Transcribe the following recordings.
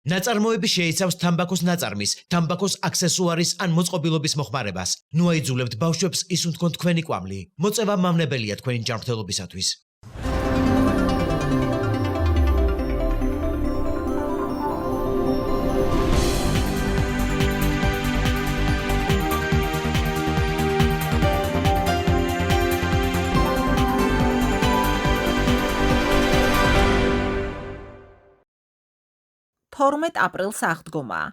ნაწარმოები შეიცავს თამბაქოს ნაწარმის, თამბაქოს აქსესუარის ან მოწყობილობის მოხმარებას. ნუ აიძულებთ ბავშვებს ისუნ თქვენ თქვენი კვამლი. მოწევა მამნებელია თქვენი ჯანმრთელობისათვის. Ապრილს აღდგომაა.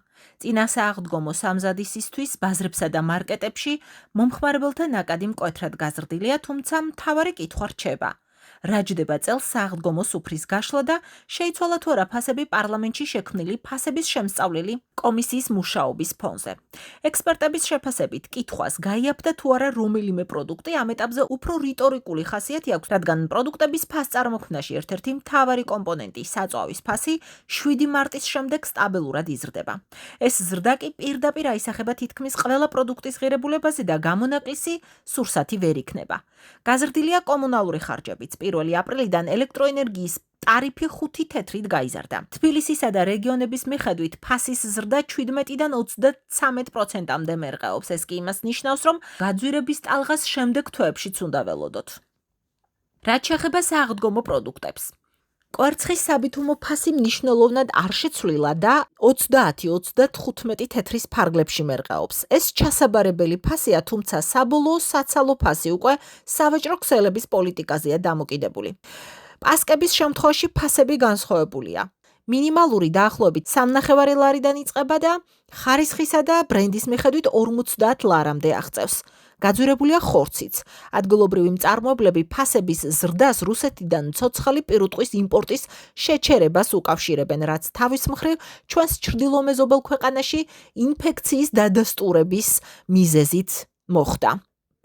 წინა სააღდგომო სამზადისისთვის ბაზრებსა და მარკეტებში მომხმარებელთა ნაკადი მკვეთრად გაზრდილია, თუმცა მთავარი კითხვა რჩება. რა ჯდება წელს სააღდგომო სუფრის გაშლა და შეიცვალა თუ არა ფასები პარლამენტში შექმნილი ფასების შემსწავლელი კომისიის მუშაობის ფონზე. ექსპერტების შეფასებით კითხვას გაიაფდა თუ არა რომელიმე პროდუქტი ამ ეტაპზე უფრო რიტორიკული ხასიათი აქვს, რადგან პროდუქტების ფასწარმოქმნაში ერთ-ერთი მთავარი კომპონენტი საწვავის ფასი 7 მარტის შემდეგ სტაბილურად იზრდება. ეს ზრდა კი პირდაპირ აისახება თითქმის ყველა პროდუქტის ღირებულებაზე და გამონაკლისი სურსათი ვერ იქნება. გაზრდილია კომუნალური ხარჯებიც. 1 აპრილიდან ელექტროენერგიის ტარიფი 5 თეთრით გაიზარდა. თბილისისა და რეგიონების მიხედვით ფასის ზრდა 17-დან 33%-მდე მერყეობს. ეს კი იმას ნიშნავს, რომ გაძვირების ტალღას შემდეგ თვეებშიც უნდა ველოდოთ. რაც შეეხება სააღდგომო პროდუქტებს. კვერცხის საბითუმო ფასი მნიშვნელოვნად არ შეცვლილა და 30-35 თეთრის ფარგლებში მერყეობს. ეს ჩასაბარებელი ფასია, თუმცა საბოლოო საცალო ფასი უკვე სავაჭრო ქსელების პოლიტიკაზეა დამოკიდებული. პასკების შემთხვევაში ფასები განსხვავებულია. მინიმალური დაახლოებით 3.5 ლარიდან იწყება და ხარისხისა და ბრენდის მიხედვით 50 ლარამდე აღწევს. გაძვირებულია ხორციც. ადგილობრივი მწარმოებლები ფასების ზრდას რუსეთიდან ცოცხალი პირუტყვის იმპორტის შეჩერებას უკავშირებენ, რაც თავის მხრივ ჩვენს ჩრდილომეზობელ ქვეყანაში ინფექციის დადასტურების მიზეზით მოხდა.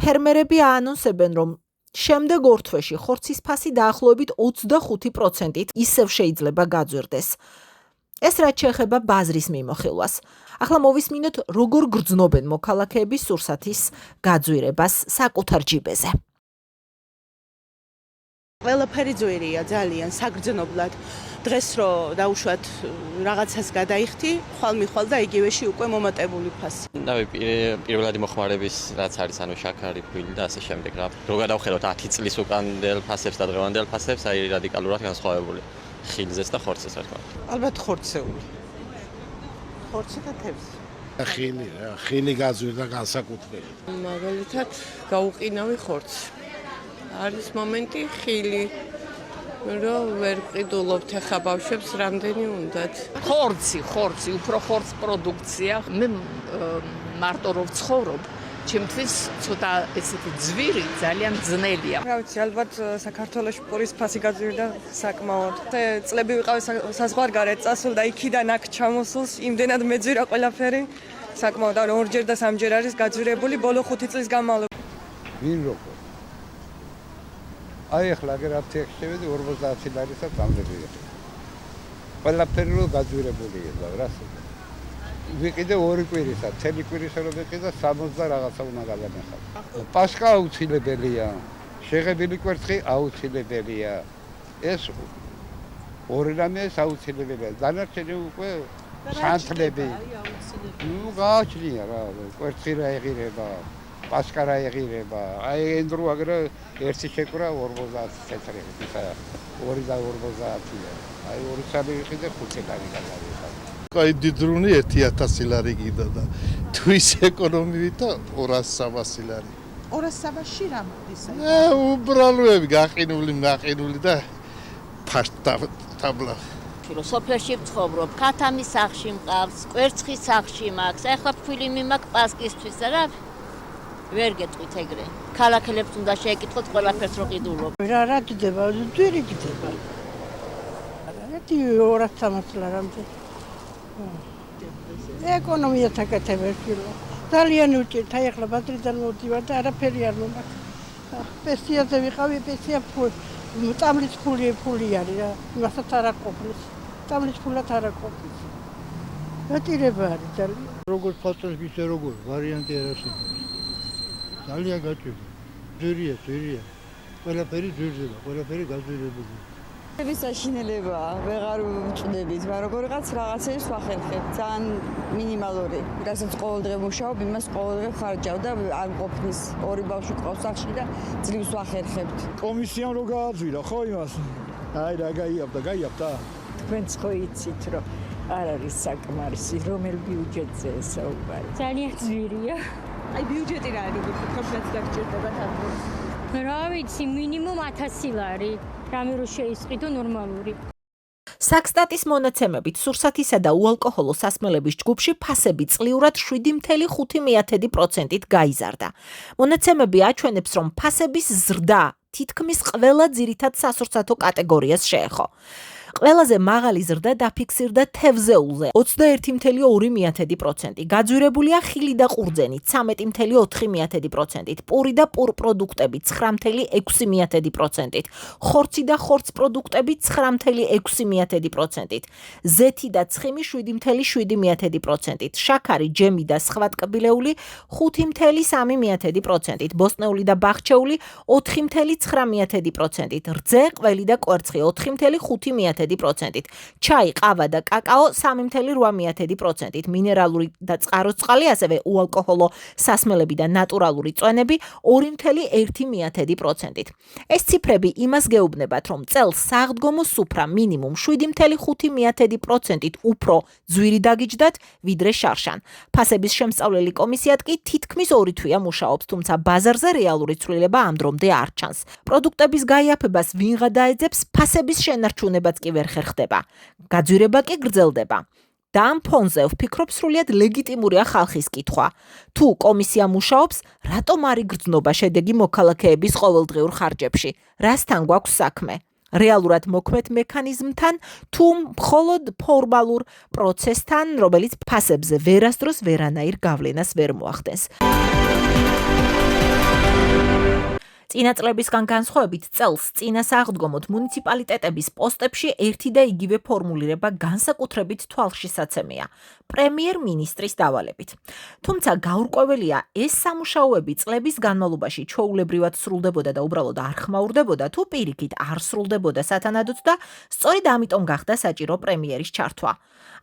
ფერმერები აანონსებენ, რომ შემდეგ ორ თვეში ხორცის ფასი დაახლოებით 25%-ით ისევ შეიძლება გაძვირდეს. ეს რაც შეეხება ბაზრის მიმოხილვას. ახლა მოვისმინოთ, როგორ გრძნობენ მოქალაქეები სურსათის გაძვირებას საკუთარ ჯიბეზე. ყველაფერი ძვირია ძალიან საგრძნობლად. დღეს რო დაუშვათ რაღაცას გადაიხდი, ხვალ-მიხვალ და იგივეში უკვე მომატებული ფასი. პირველადი მოხმარების რაც არის, ანუ შაქარი, ფქვილი და ასე შემდეგ რა. რო გადავხედოთ 10 წლის უკანველ ფასებს და დღევანდელ ფასებს, აი რადიკალურად განსხვავებული. ხილზეც და ხორცეს რა თქმა უნდა. ალბათ ხორცეული. ხორცი და თევზი. ხილი რა, ხილი გაძვირდა განსაკუთრებით. მაგალითად, გაუყინავი ხორცი. არის მომენტი ხილი, რომ ვერ ვყიდულობთ ახლა ბავშვებს რამდენი უნდათ. ხორცი, უფრო ხორც პროდუქცია. მე მარტო რო ვცხოვრობ, ჩემთვის ცოტა ესეთი ძვირი ძალიან ძნელია. რა ვიცი, ალბათ საქართველოში პურის ფასი გაძვირდა საკმაოდ. წლები ვიყავი საზღვარგარეთ წასულ და იქიდან აქ ჩამოსულს იმდენად მეძვირა ყველაფერი. საკმაოდ ორჯერ და სამჯერ არის გაძვირებული ბოლო 5 წლის განმავლობაში. ვინ როგორ? აი ახლა აგერ აფთიაქში შევედი 50 ლარისაც ამდებია. ყველაფერი რო გაძვირებულია და რას? ვიყიდე 2 კვირისა, თელი კვირისა რო ვიყიდე 60 და რაღაცა უნდა გადამეხადო. პასკა აუცილებელია. შეღებილი კვერცხი აუცილებელია. ეს ორი რამე აუცილებელია. დანარჩენი უკვე სანთლები. ნუ გააჩნია რა, კვერცხი რა ეღირება, პასკა რა ეღირება. აი ენდრო აგრა ერთი შეკვრა 40 თეთრი, ისა 2 და 50-ია. აი 2 წელი ვიყიდე 5 ლარი გადავიხადე. აი დიდრუნი 1000 ლარი გიდა და თვის ეკონომივით და 200-300 ლარი. 200-ში რა მოდის აი? უბრალოები გაყინული და ფაშტა ტაბლა. სოფელში ვცხოვრობ, ქათამის სახლში მყავს, კვერცხის სახლში მაქვს. ახლა ფქვილი მიმაქვს პასკისთვის და რა ვერ გეტყვით ეგრე. ქალაქელებს უნდა შეეკითხოთ ყველაფერს რო ყიდულობ. რა ჯდება, ძვირი ჯდება. რა 200 ლარამდე. ეკონომია თაკეთებელია. ძალიან უჭირთ, აი ახლა ბადრიდან მოვდივარ და არაფერი არ მომაქვს. პენსიაზე ვიყავი, პენსია წამლის ფული არის რა. იმასაც არ აყოფნის. წამლის ფულად არ აყოფნის. გატირება არის ძალიან. როგორ ფასოს გიცე როგორ ვარიანტი არის. ძალიან გაჭირდა. ძვირია. ყველაფერი ძვირდება, ყველაფერი გაძვირებულია. საშინელებაა, ვეღარ ვჭდებით, მაგრამ როგორიღაც რაღაცებს ვახერხებ, ძალიან მინიმალური. რასაც ყოველდღე მუშაობ, იმას ყოველდღე ხარჯავ და არ მყოფნის ორი ბავშვი ყავს სახში და ძლივს ვახერხებთ. კომისიამ რო გააძვირა, ხო იმას? აი რა გაიაფდა. თქვენც ხო იცით, რომ არ არის საკმარისი, რომელ ბიუჯეტზე საუბარი. ძალიან ძვირია. აი ბიუჯეტი რა არის, თქვენს დაგჭირდება თამბოს. რა ვიცი, მინიმუმ 1000 ლარი. რამე რო შეისყიდო ნორმალური. საქსტატის მონაცემებით სურსათისა და უალკოჰოლო სასმელების ჯგუფში ფასები წლიურად 7.5%-ით გაიზარდა. მონაცემები აჩვენებს, რომ ფასების ზრდა თითქმის ყველა ძირითად სასურსათო კატეგორიას შეეხო. ყველაზე მაღალი ზრდა დაფიქსირდა თევზეულზე 21.2%, გაძვირებულია ხილი და ყურძენი 13.4%, პური და პურპროდუქტები 9.6%, ხორცი და ხორცპროდუქტები 9.6%, ზეთი და ცხიმი 7.7%, შაქარი, ჯემი და სხვა ტკბილეული 5.3%, ბოსტნეული და ბახჩეული 4.9%, რძე, ყველი და კვერცხი 4.5%. ჩაი, ყავა და კაკაო 3.8%, მინერალური და წყარო წყალი, ასევე უალკოჰოლო სასმელები და ნატურალური წვენები 2.1%. ეს ციფრები იმას გეუბნებათ, რომ წელს საღდგომო სუფრა მინიმუმ 7.5%-ით უფრო ძვირი დაგიჯდათ, ვიდრე შარშან. ფასების შემსწავლელი კომისიად კი თითქმის 2 თვეა მუშაობს, თუმცა ბაზარზე რეალური ცვლილება ამ დრომდე არ ჩანს. პროდუქტების გაიაფებას ვინღა დაეძებს, ფასების შენარჩუნებაც კი ვერ ხერხდება. გაძვირება კი გრძელდება. და ამ ფონზე ვფიქრობ, სრულიად ლეგიტიმურია ხალხის კითხვა. თუ კომისია მუშაობს, რატომ არ იგრძნობა შედეგი მოქალაქეების ყოველდღიურ ხარჯებში? რასთან გვაქვს საქმე? რეალურად მოქმედ მექანიზმთან თუ მხოლოდ ფორმალურ პროცესთან, რომელიც ფასებზე ვერასდროს ვერანაირ გავლენას ვერ მოახდენს. წინა წლებისგან განსხვავებით წელს წინა საღდგომოდ მუნიციპალიტეტების პოსტებში ერთი და იგივე ფორმულირება განსაკუთრებით თვალშისაცემია პრემიერ-მინისტრის დავალებით. თუმცა გაურკვეველია, ეს სამუშაოები წლების განმავლობაში ჩვეულებრივად სრულდებოდა და უბრალოდ არ ხმაურდებოდა, თუ პირიქით არ სრულდებოდა სათანადოდ და სწორედ ამიტომ გახდა საჭირო პრემიერის ჩართვა.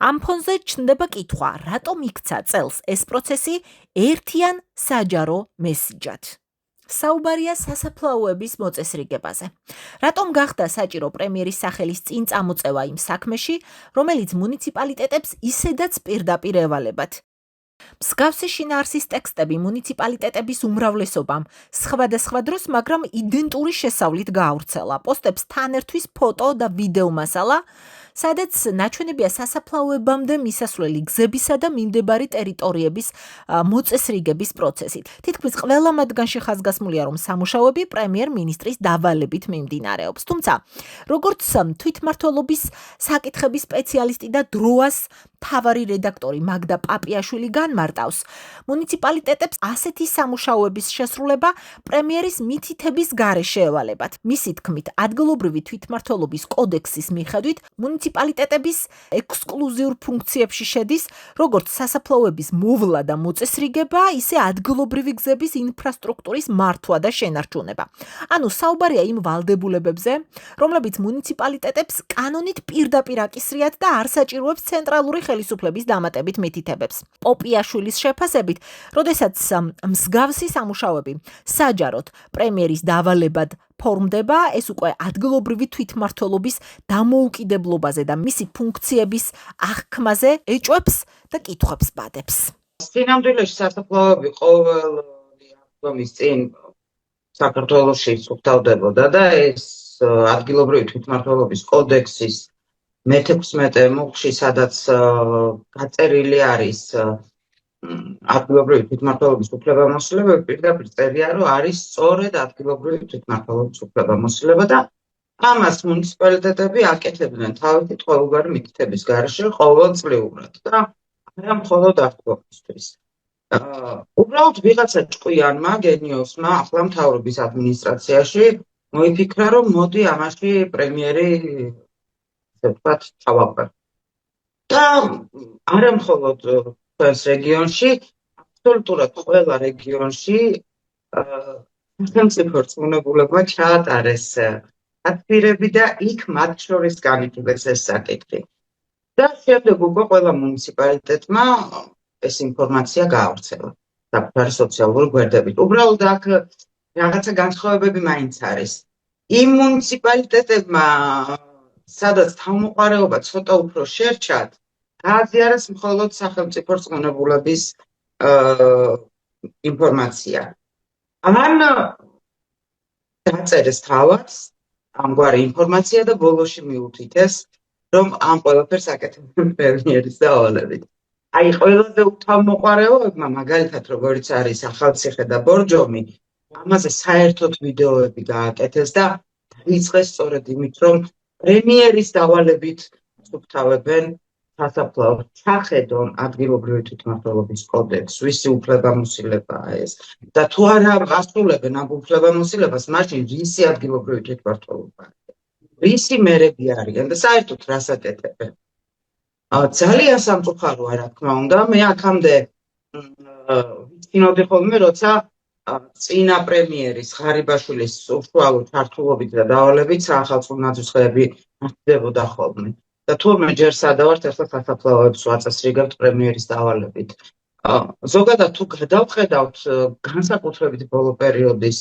ამ ფონზე ჩნდება კითხვა, რატომ იქცა წელს ეს პროცესი ერთიან საჯარო მესიჯად? საუბარია სასაფლაოების მოწესრიგებაზე. რატომ გახდა საჭირო პრემიერის სახელის წინ წამოწევა იმ საქმეში, რომელიც მუნიციპალიტეტებს ისედაც პირდაპირ ევალებათ? მსგავსი შინაარსის ტექსტები მუნიციპალიტეტების უმრავლესობამ სხვადასხვა დროს, მაგრამ იდენტური შესავლით გაავრცელა. პოსტებს თან ერთვის ფოტო და ვიდეო მასალა, სადაც ნაჩვენებია სასაფლაოებამდე მისასვლელი გზებისა და მიმდებარი ტერიტორიების მოწესრიგების პროცესით. თითქმის ყველა მათგანში ხაზგასმულია, რომ სამუშაოები პრემიერ-მინისტრის დავალებით მიმდინარეობს. თუმცა, როგორც თვითმმართველობის საკითხების სპეციალისტი და დროას მთავარი რედაქტორი მაგდა პაპიაშვილი განმარტავს, მუნიციპალიტეტებს ასეთი სამუშაოების შესრულება პრემიერის მითითების გარეშე ევალებათ. მისი თქმით, ადგილობრივი თვითმმართველობის კოდექსის მიხედვით მუნიციპალიტეტების ექსკლუზიურ ფუნქციებში შედის როგორც სასაფლაოების მოვლა და მოწესრიგება, ისე ადგილობრივი გზების ინფრასტრუქტურის მართვა და შენარჩუნება. ანუ საუბარია იმ ვალდებულებებზე, რომლებიც მუნიციპალიტეტებს კანონით პირდაპირ აკისრიათ და არ საჭიროებს ცენტრალური ხელისუფლების დამატებით მითითებებს. პოპიაშვილის შეფასებით, როდესაც მსგავსი სამუშაოები საჯაროდ პრემიერის დავალებად ფორმდება, ეს უკვე ადგილობრივი თვითმმართველობის დამოუკიდებლობაზე და მისი ფუნქციების აღქმაზე ეჭვებს და კითხვებს ბადებს. სინამდვილეში სასაფლაოები ყოველი აღდგომის წინ საქართველოში სუფთავდებოდა და ეს ადგილობრივი თვითმმართველობის კოდექსის მე-16 მუხლში, სადაც გაწერილი არის ადგილობრივი თვითმმართველობის უფლებამოსილებები, პირდაპირ წერია, რომ არის სწორედ ადგილობრივი თვითმმართველობის უფლებამოსილება და ამას მუნიციპალიტეტები აკეთებდნენ თავისი ყოველგვარი მითითების გარეშე ყოველწლიურად და არა მხოლოდ აღდგომისთვის. უბრალოდ ვიღაცა ჭკვიანმა, გენიოსმა, ახლა მთავრობის ადმინისტრაციაში მოიფიქრა, რომ მოდი ამაში პრემიერი ვთქვათ, თავაყრა. და არა მხოლოდ ჩვენს რეგიონში, აბსოლუტურად ყველა რეგიონში სახელმწიფო რწმუნებულებმა ჩაატარეს აცვირები და იქ მათ შორის განიხილეს ეს საკითხი. და შემდეგ უკვე ყველა მუნიციპალიტეტმა ეს ინფორმაცია გაავრცელა საკუთარი სოციალური გვერდებით. უბრალოდ აქ რაღაცა განსხვავებები მაინც არის. იმ მუნიციპალიტეტებმა, სადაც თავმოყარეობა ცოტა უფრო შერჩათ, გააზიარეს მხოლოდ სახელმწიფო რწმუნებულების ინფორმაცია. ამან დაწერეს თავად ამგვარი ინფორმაცია და ბოლოში მიუთითეს, რომ ამ ყველაფერს აკეთებდნენ პრემიერის დავალებით. აი, ყველაზე თავმოყარეობებმა, მაგალითად, როგორიც არის ახალციხე და ბორჯომი, ამაზე საერთოდ ვიდეოები გააკეთეს და დაიწყეს სწორედ იმით, რომ პრემიერის დავალებით სუფთავებენ სასაფლაოს, ჩახედონ ადგილობრივი თვითმმართველობის კოდექსს, ვისი უფლებამოსილებაა ეს და თუ არა ასრულებენ ამ უფლებამოსილებას, მაშინ ვისი ადგილობრივი თვითმმართველობაა, ვისი მერები არიან და საერთოდ რას აკეთებენ. ძალიან სამწუხაროა, რა თქმა უნდა, მე აქამდე ვიცინოდი ხოლმე, როცა წინა პრემიერის ღარიბაშვილის უშუალო ჩართულობით და დავალებით საახალწლო ნაძვისხეები მართდებოდა ხოლმე. და თურმე ჯერ სადავართ, ახლა სასაფლაოებს ვაწესრიგებთ პრემიერის დავალებით. ზოგადად თუ გადავხედავთ განსაკუთრებით ბოლო პერიოდის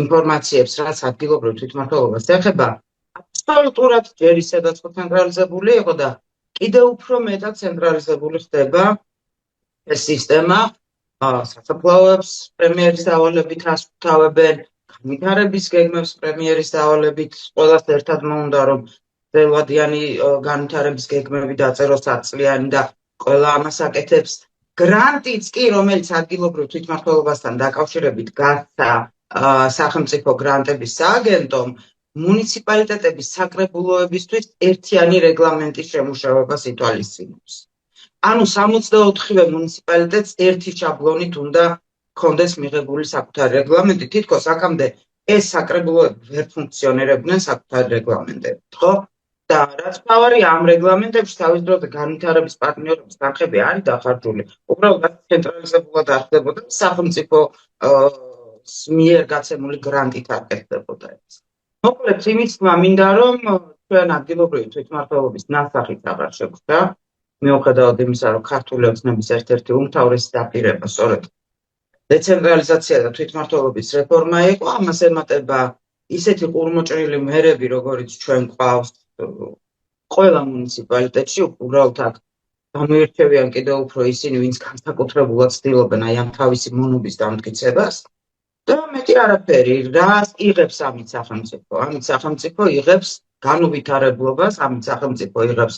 ინფორმაციებს, რაც ადგილობრივ თვითმმართველობას ეხება, აბსოლუტურად ჯერ ისედაც ცენტრალიზებული იყო და კიდევ უფრო მეტად ცენტრალიზებული ხდება ეს სისტემა. სასაფლაოებს პრემიერის დავალებით ასუფთავებენ, განვითარების გეგმებს პრემიერის დავალებით, ყველას ერთად მოუნდა რომ ველადიანი განვითარების გეგმები დაწეროს აწლიანი და ყველა ამას აკეთებს. გრანტიც კი, რომელიც ადგილობრივ თვითმმართველობასთან დაკავშირებით გასცა სახელმწიფო გრანტების სააგენტომ, მუნიციპალიტეტების საკრებულოებისთვის ერთიანი რეგლამენტის შემუშავებას ითვალისწინებს. ანუ 64-ვე მუნიციპალიტეტს ერთი შაბლონით უნდა ჰქონდეს მიღებული საკუთარი რეგლამენტი, თითქოს აქამდე ეს საკრებულოები ვერ ფუნქციონირებდნენ საკუთარი რეგლამენტებით, ხო? და რაც მთავარია, ამ რეგლამენტებში თავის დროზე განვითარების პარტნიორობის განხები არის დახარჯული. უბრალოდ ცენტრალიზებულად არ ხდებოდა, სახელმწიფო მიერ გაცემული გრანტით არ ხდებოდა ეს. მოკლედ, იმით თქმა მინდა, რომ ჩვენ ადგილობრივი თვითმმართველობის ნასახით აღარ შეგვხვდა, მიუხედავად იმისა, რომ ქართული ოცნების ერთ-ერთი უმთავრესი დაპირება სწორედ დეცენტრალიზაცია და თვითმმართველობის რეფორმა იყო. ამას ემატება ისეთი ყურმოჭრილი მერები, როგორიც ჩვენ გვყავს ყველა მუნიციპალიტეტში, უბრალოდ აქ გამოირჩევიან კიდევ უფრო ისინი, ვინც განსაკუთრებულად ცდილობენ აი ამ თავისი მონობის დამტკიცებას. და მეტი არაფერი, რას იღებს ამით სახელმწიფო? ამით სახელმწიფო იღებს განუვითარებლობას, ამით სახელმწიფო იღებს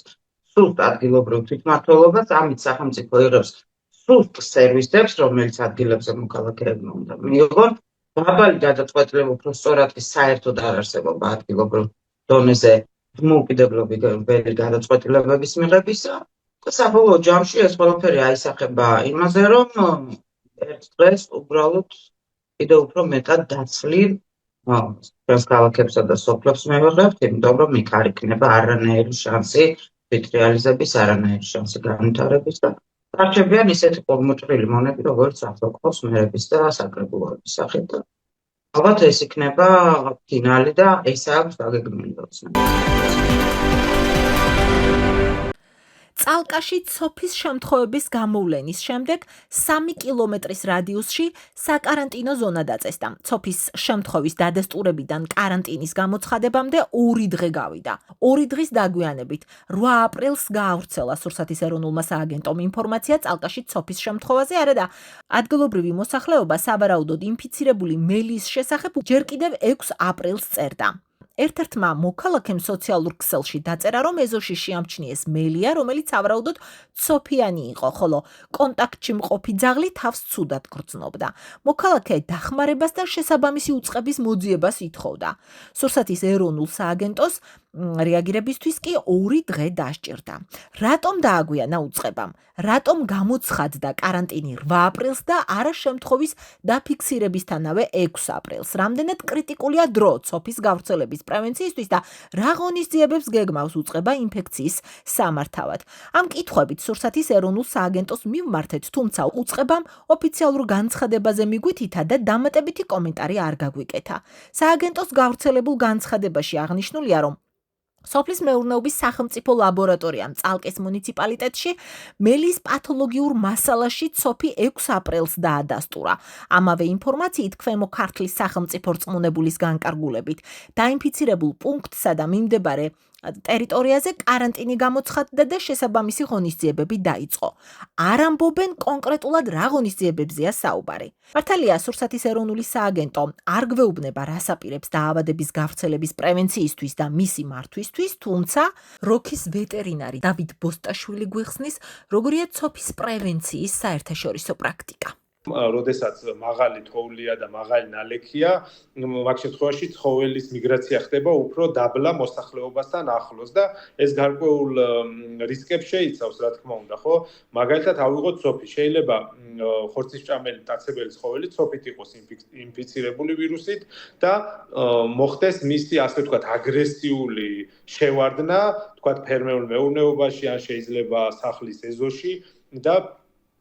სუსტ ადგილობრივ თვითმმართველობას, ამით სახელმწიფო იღებს სუსტ სერვისებს, რომელიც ადგილებზე მოქალაქეებმა უნდა მიიღონ. დაბალი გადაწყვეტილება უფრო სწორად კი საერთოდ არ არსებობა ადგილობრივ დონეზე მოუკიდებლობელი გადაწყვეტილებების მიღებისა. და საბოლოო ჯამში ეს ყველაფერი აისახება იმაზე, რომ ერთ დღეს უბრალოდ კიდევ უფრო მეტად დაცლილ ჩვენს ქალაქებსა და სოფლებს მივიღებთ, იმიტომ რომ იქ არ იქნება არანაირი შანსი თვით რეალიზების, არანაირი შანსი განვითარების და დარჩებიან ისეთი ყურმოჭრილი მონები, როგორც ახლა გვყავს მერების და საკრებულოების სახით. ალბათ ეს იქნება ფინალი და ეს აქვს დაგეგმილი ოცნება. წალკაში ცოფის შემთხვევების გამოვლენის შემდეგ 3 კილომეტრის რადიუსში საკარანტინო ზონა დაწესდა. ცოფის შემთხვევის დადასტურებიდან კარანტინის გამოცხადებამდე 2 დღე გავიდა. 2 დღის დაგვიანებით 8 აპრილს გაავრცელა სურსათის ეროვნულმა სააგენტომ ინფორმაცია წალკაში ცოფის შემთხვევაზე, არადა ადგილობრივი მოსახლეობა სავარაუდოდ ინფიცირებული მელის შესახებ ჯერ კიდევ 6 აპრილს წერდა. ერთ-ერთმა მოქალაქემ სოციალურ ქსელში დაწერა, რომ ეზოში შეამჩნიეს მელია, რომელიც სავარაუდოდ ცოფიანი იყო, ხოლო კონტაქტში მყოფი ძაღლი თავს ცუდად გრძნობდა. მოქალაქე დახმარებას და შესაბამისი უწყების მოძიებას ითხოვდა. სურსათის ეროვნულ სააგენტოს რეაგირებისთვის კი 2 დღე დასჭირდა. რატომ დააგვიანა უწყებამ? რატომ გამოცხადდა კარანტინი 8 აპრილს და არა შემთხვევის დაფიქსირებისთანავე 6 აპრილს? რამდენად კრიტიკულია დრო ცოფის გავრცელების პრევენციისთვის და რა ღონისძიებებს გეგმავს უწყება ინფექციის სამართავად? ამ კითხვებით სურსათის ეროვნულ სააგენტოს მივმართეთ, თუმცა უწყებამ ოფიციალურ განცხადებაზე მიგვითითა და დამატებითი კომენტარი არ გაგვიკეთა. სააგენტოს გავრცელებულ განცხადებაში აღნიშნულია, რომ სოფლის მეურნეობის სახელმწიფო ლაბორატორიამ წალკის მუნიციპალიტეტში მელის პათოლოგიურ მასალაში ცოფი 6 აპრილს დაადასტურა. ამავე ინფორმაციით ქვემო ქართლის სახელმწიფო რწმუნებულის განკარგულებით დაინფიცირებულ პუნქტსა და მიმდებარე ტერიტორიაზე კარანტინი გამოცხადდა და შესაბამისი ღონისძიებები დაიწყო. არ ამბობენ კონკრეტულად რა ღონისძიებებზეა საუბარი. მართალია, სურსათის ეროვნული სააგენტო არ გვეუბნება რას აპირებს დაავადების გავრცელების პრევენციისთვის და მისი მართვისთვის, თუმცა როქის ვეტერინარი დავით ბოსტაშვილი გვიხსნის, როგორია ცოფის პრევენციის საერთაშორისო პრაქტიკა. როდესაც მაღალი თოვლია და მაღალი ნალექია, მაგ შემთხვევაში ცხოველის მიგრაცია ხდება უფრო დაბლა მოსახლეობასთან ახლოს და ეს გარკვეულ რისკებს შეიცავს, რა თქმა უნდა, ხო? მაგალითად, ავიღოთ ცოფი, შეიძლება ხორცისჭამელი მტაცებელი ცხოველი ცოფით იყოს ინფიცირებული ვირუსით და მოხდეს მისი, ასე ვთქვათ, აგრესიული შევარდნა, ვთქვათ, ფერმერულ მეურნეობაში ან შეიძლება სახლის ეზოში და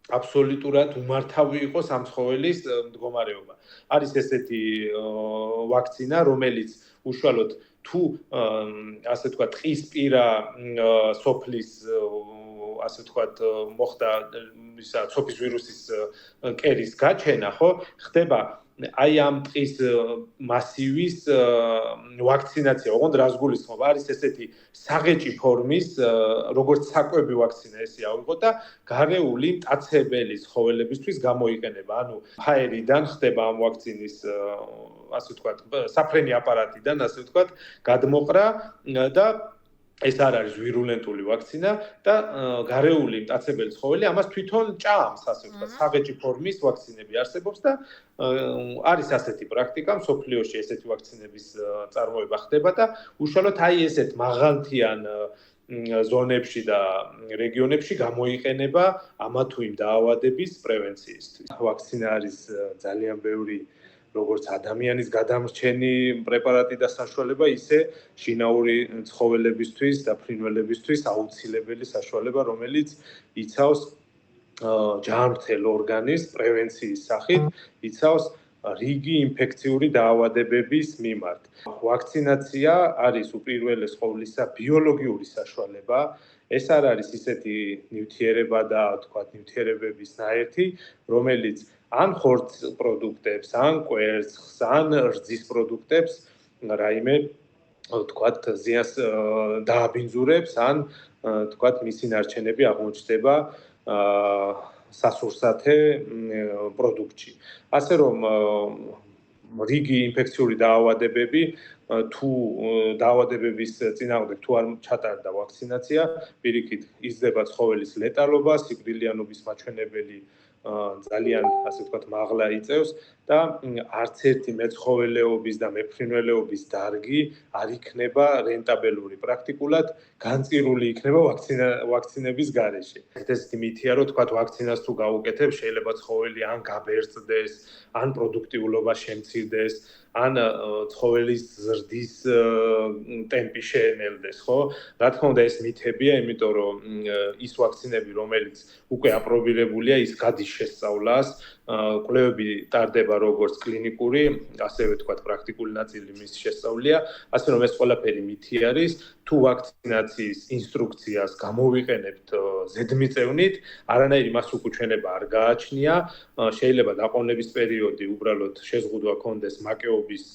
აბსოლუტურად უმართავი იყოს ამ ცხოველის მდგომარეობა. არის ესეთი ვაქცინა, რომელიც უშუალოდ თუ ასე ვთქვათ, ტყისპირა სოფლის ასე ვთქვათ, მოხდა ისა ცოფის ვირუსის კერის გაჩენა, ხო? ხდება აი ამ ტყის მასივის ვაქცინაცია, ოღონდ რას გულისხმობ? არის ესეთი საღეჭი ფორმის, როგორც საკვები ვაქცინა ესე ავიღოთ და გარეული მტაცებელი ცხოველებისთვის გამოიყენება. ანუ ფაერიდან ხდება ამ ვაქცინის ასე ვთქვათ, საფრენი აპარატიდან ასე ვთქვათ, გადმოყრა და ეს არ არის ვირულენტული ვაქცინა და გარეული მტაცებელი ცხოველი ამას თვითონ ჭამს, ასე ვთქვათ, საღეჭი ფორმის ვაქცინები არსებობს და არის ასეთი პრაქტიკა, მსოფლიოში ესეთი ვაქცინების წარმოება ხდება და უშუალოდ აი ესეთ მაღალთიან ზონებში და რეგიონებში გამოიყენება ამა თუ იმ დაავადების პრევენციისთვის. ვაქცინა არის ძალიან ბევრი როგორც ადამიანის გადამრჩენი პრეპარატი და საშუალება, ისე შინაური ცხოველებისთვის და ფრინველებისთვის აუცილებელი საშუალება, რომელიც იცავს ჯანმრთელ ორგანიზმის პრევენციის სახით, იცავს რიგი ინფექციური დაავადებების მიმართ. ვაქცინაცია არის უპირველეს ყოვლისა ბიოლოგიური საშუალება. ეს არ არის ისეთი ნივთიერება და თქვათ ნივთიერებების ნაერთი, რომელიც ან ხორც პროდუქტებს, ან კვერცხს, ან რძის პროდუქტებს რაიმე თქვათ ზიანს დააბინძურებს, ან თქვათ მისი ნარჩენები აღმოჩნდება სასურსათე პროდუქტში. ასე რომ რიგი ინფექციური დაავადებები თუ დაავადებების წინააღმდეგ თუ არ ჩატარდა ვაქცინაცია, პირიქით იზრდება ცხოველის ლეტალობა, სიკვდილიანობის მაჩვენებელი ძალიან ასე ვთქვათ მაღლა იწევს და არც ერთი მეცხოველეობის და მეფრინველეობის დარგი არ იქნება რენტაბელური. პრაქტიკულად განწირული იქნება ვაქცინების გარეშე. ესეთი მითია, რომ თქვათ ვაქცინას თუ გაუკეთებ, შეიძლება ცხოველი ან გაბერძდეს, ან პროდუქტიულობა შემცირდეს, ან ცხოველის ზრდის ტემპი შეენელდეს, ხო? რა თქმა უნდა, ეს მითებია, იმიტომ რომ ის ვაქცინები, რომელიც უკვე აპრობირებულია, ის გადის შესწავლას, კვლევები ტარდება როგორც კლინიკური, ასევე ვთქვათ, პრაქტიკული ნაწილი მის შესწავლია, ასე რომ ეს ყველაფერი მითი არის. თუ ვაქცინაციის ინსტრუქციას გამოვიყენებთ ზედმიწევნით, არანაირი მას უკუჩვენება არ გააჩნია, შეიძლება დაყოვნების პერიოდი უბრალოდ შეზღუდვა კონდეს მაკეობის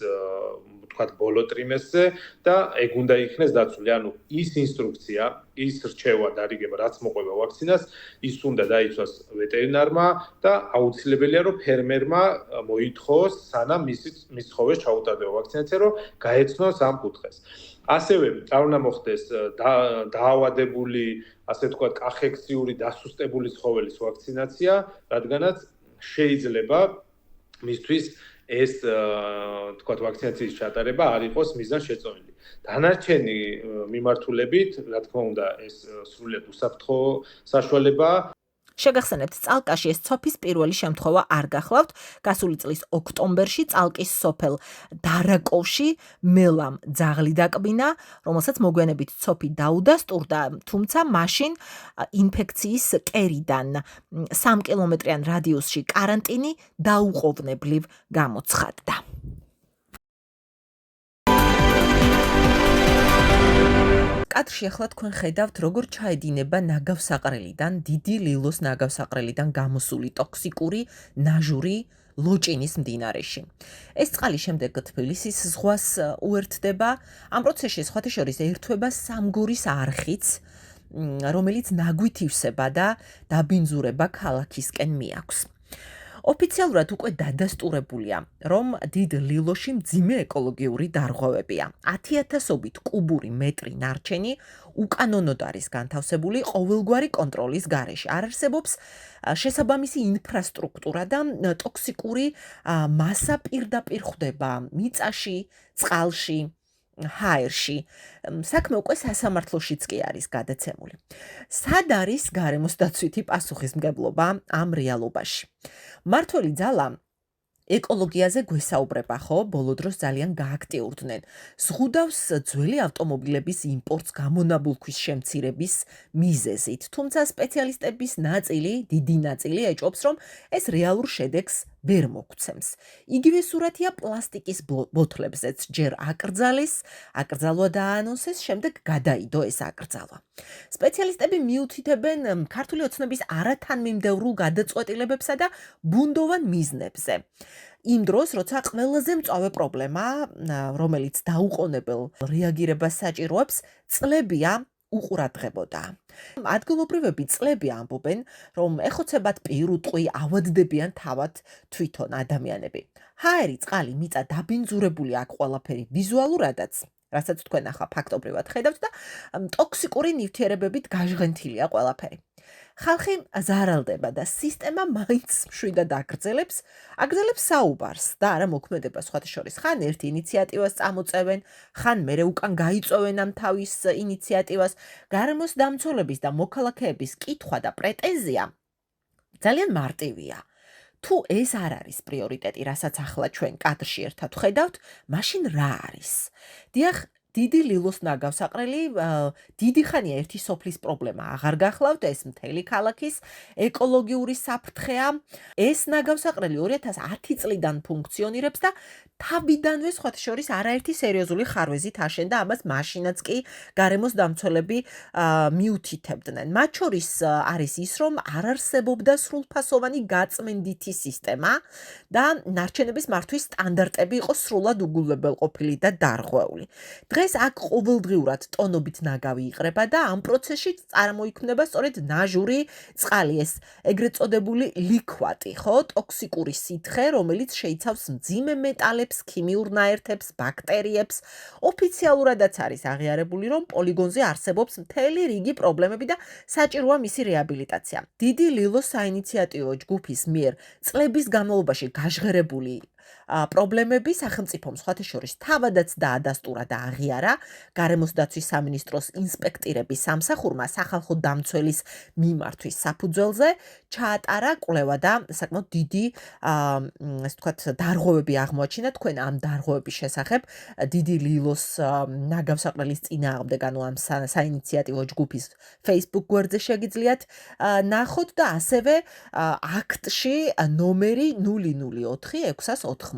ვთქვათ ბოლო ტრიმესტრზე და ეგ უნდა იქნეს დაცული. ანუ ის ინსტრუქცია, ის რჩევა დარიგება, რაც მოყვება ვაქცინას, ის უნდა დაიცვას ვეტერინარმა და აუცილებელია, რომ ფერმერმა მოითხოვოს, სანამ მის ცხოველს ჩაუტარდება ვაქცინაცია, რომ გაეცნოს ამ კუთხეს. ასევე არ უნდა მოხდეს დაავადებული, ასე ვთქვათ, კახექსიური დასუსტებული ცხოველის ვაქცინაცია, რადგანაც შეიძლება მისთვის ეს თქვათ ვაქცინაციის ჩატარება არ იყოს მიზან შეწყვეტილი. დანარჩენი მიმართულებით, რა თქმა უნდა, ეს სრულიად უსაფრთხო საშუალებაა. შეგახსენებთ, წალკაში ეს ცოფის პირველი შემთხვევა არ გახლავთ. გასული წლის ოქტომბერში წალკის სოფელ დარაკოვში მელამ ძაღლი დაკბინა, რომელსაც მოგვიანებით ცოფი დაუდასტურდა, თუმცა მაშინ ინფექციის კერიდან 3 კილომეტრიან რადიუსში კარანტინი დაუყოვნებლივ გამოცხადდა. კადრში ახლა თქვენ ხედავთ, როგორ ჩაედინება ნაგავსაყრელიდან, დიდი ლილოს ნაგავსაყრელიდან გამოსული ტოქსიკური ნაჟური ლოჭინის მდინარეში. ეს წყალი შემდეგ თბილისის ზღვას უერთდება. ამ პროცესში სხვათა შორის ერთვება სამგორის არხიც, რომელიც ნაგვით ივსება და დაბინძურება ქალაქისკენ მიაქვს. ოფიციალურად უკვე დადასტურებულია, რომ დიდ ლილოში მძიმე ეკოლოგიური დარღვევებია. 10,000-ობით კუბური მეტრი ნარჩენი უკანონოდ არის განთავსებული ყოველგვარი კონტროლის გარეშე. არ არსებობს შესაბამისი ინფრასტრუქტურა და ტოქსიკური მასა პირდაპირ ხვდება მიწაში, წყალში, ჰაერში. საქმე უკვე სასამართლოშიც კი არის გადაცემული. სად არის გარემოს დაცვითი პასუხისმგებლობა ამ რეალობაში? მართველი ძალა ეკოლოგიაზე გვესაუბრება, ხო? ბოლო დროს ძალიან გააქტიურდნენ. ზღუდავს ძველი ავტომობილების იმპორტს გამონაბულქვის შემცირების მიზეზით. თუმცა სპეციალისტების დიდი ნაწილი ეჭვობს, რომ ეს რეალურ შედეგს ვერ მოგცემს. იგივე სურათია პლასტიკის ბოთლებზეც. ჯერ აკრძალვა დააანონსეს, შემდეგ გადაიდო ეს აკრძალვა. სპეციალისტები მიუთითებენ ქართული ოცნების არათანმიმდევრულ გადაწყვეტილებებსა და ბუნდოვან მიზნებზე. იმ დროს, როცა ყველაზე მწვავე პრობლემა, რომელიც დაუყოვნებელ რეაგირებას საჭიროებს, წლებია უყურადღებოდა. ადგილობრივები წლები ამბობენ, რომ ეხოცებათ პირუტყვი, ავადდებიან თავად თვითონ ადამიანები. ჰაერი, წყალი, მიწა დაბინძურებული აქ ყველაფერი ვიზუალურადაც, რასაც თქვენ ახლა ფაქტობრივად ხედავთ და ტოქსიკური ნივთიერებებით გაჟღენთილია ყველაფერი. ხალხი ზარალდება და სისტემა მაინც მშვიდად აგრძელებს საუბარს და არა მოქმედებას სხვათა შორის. ხან ერთ ინიციატივას წამოწევენ, ხან მერე უკან გაიწოვენ ამ თავის ინიციატივას. გარემოს დამცველების და მოქალაქეების კითხვა და პრეტენზია ძალიან მარტივია. თუ ეს არ არის პრიორიტეტი, რასაც ახლა ჩვენ კადრში ერთად ხედავთ, მაშინ რა არის? დიახ, დიდი ლილოს ნაგავსაყრელი დიდი ხანია ერთი სოფლის პრობლემა აღარ გახლავთ, ეს მთელი ქალაქის ეკოლოგიური საფრთხეა. ეს ნაგავსაყრელი 2010 წლიდან ფუნქციონირებს და თავიდანვე სხვათა შორის არაერთი სერიოზული ხარვეზით აშენდა, ამას მაშინაც კი გარემოს დამცველები მიუთითებდნენ. მათ შორის არის ის, რომ არ არსებობდა სრულფასოვანი გაწმენდითი სისტემა და ნარჩენების მართვის სტანდარტები იყო სრულად უგულებელყოფილი და დარღვეული. დღეს აქ ყოველდღიურად ტონობით ნაგავი იყრება და ამ პროცესში წარმოიქმნება სწორედ ნაჟური წყალი, ეს ეგრეთ წოდებული ლიქვატი, ხო, ტოქსიკური სითხე, რომელიც შეიცავს მძიმე მეტალებს, ქიმიურ ნაერთებს, ბაქტერიებს. ოფიციალურადაც არის აღიარებული, რომ პოლიგონზე არსებობს მთელი რიგი პრობლემები და საჭიროა მისი რეაბილიტაცია. დიდი ლილოს საინიციატივო ჯგუფის მიერ წლების განმავლობაში გაჟღერებული პრობლემები სახელმწიფომ სხვათა შორის თავადაც დაადასტურა და აღიარა. გარემოს დაცვის სამინისტროს ინსპექტირების სამსახურმა სახალხო დამცველის მიმართვის საფუძველზე ჩაატარა კვლევა და საკმაოდ დიდი ასე ვთქვათ დარღვევები აღმოაჩინა. თქვენ ამ დარღვევების შესახებ დიდი ლილოს ნაგავსაყრელის წინააღმდეგ, ანუ ამ საინიციატივო ჯგუფის Facebook გვერდზე შეგიძლიათ ნახოთ და ასევე აქტში ნომერი 004-698.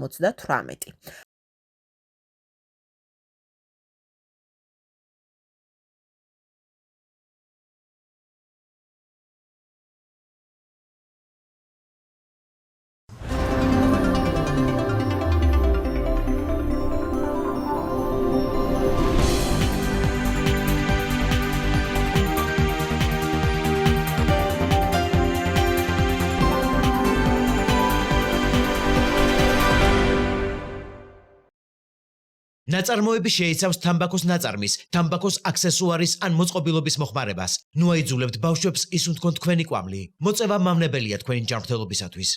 ნაწარმოები შეიცავს თამბაქოს ნაწარმის, თამბაქოს აქსესუარის ან მოწყობილობის მოხმარებას. ნუ აიძულებთ ბავშვებს ისუნთქონ თქვენი კვამლი. მოწევა მავნებელია თქვენი ჯანმრთელობისათვის.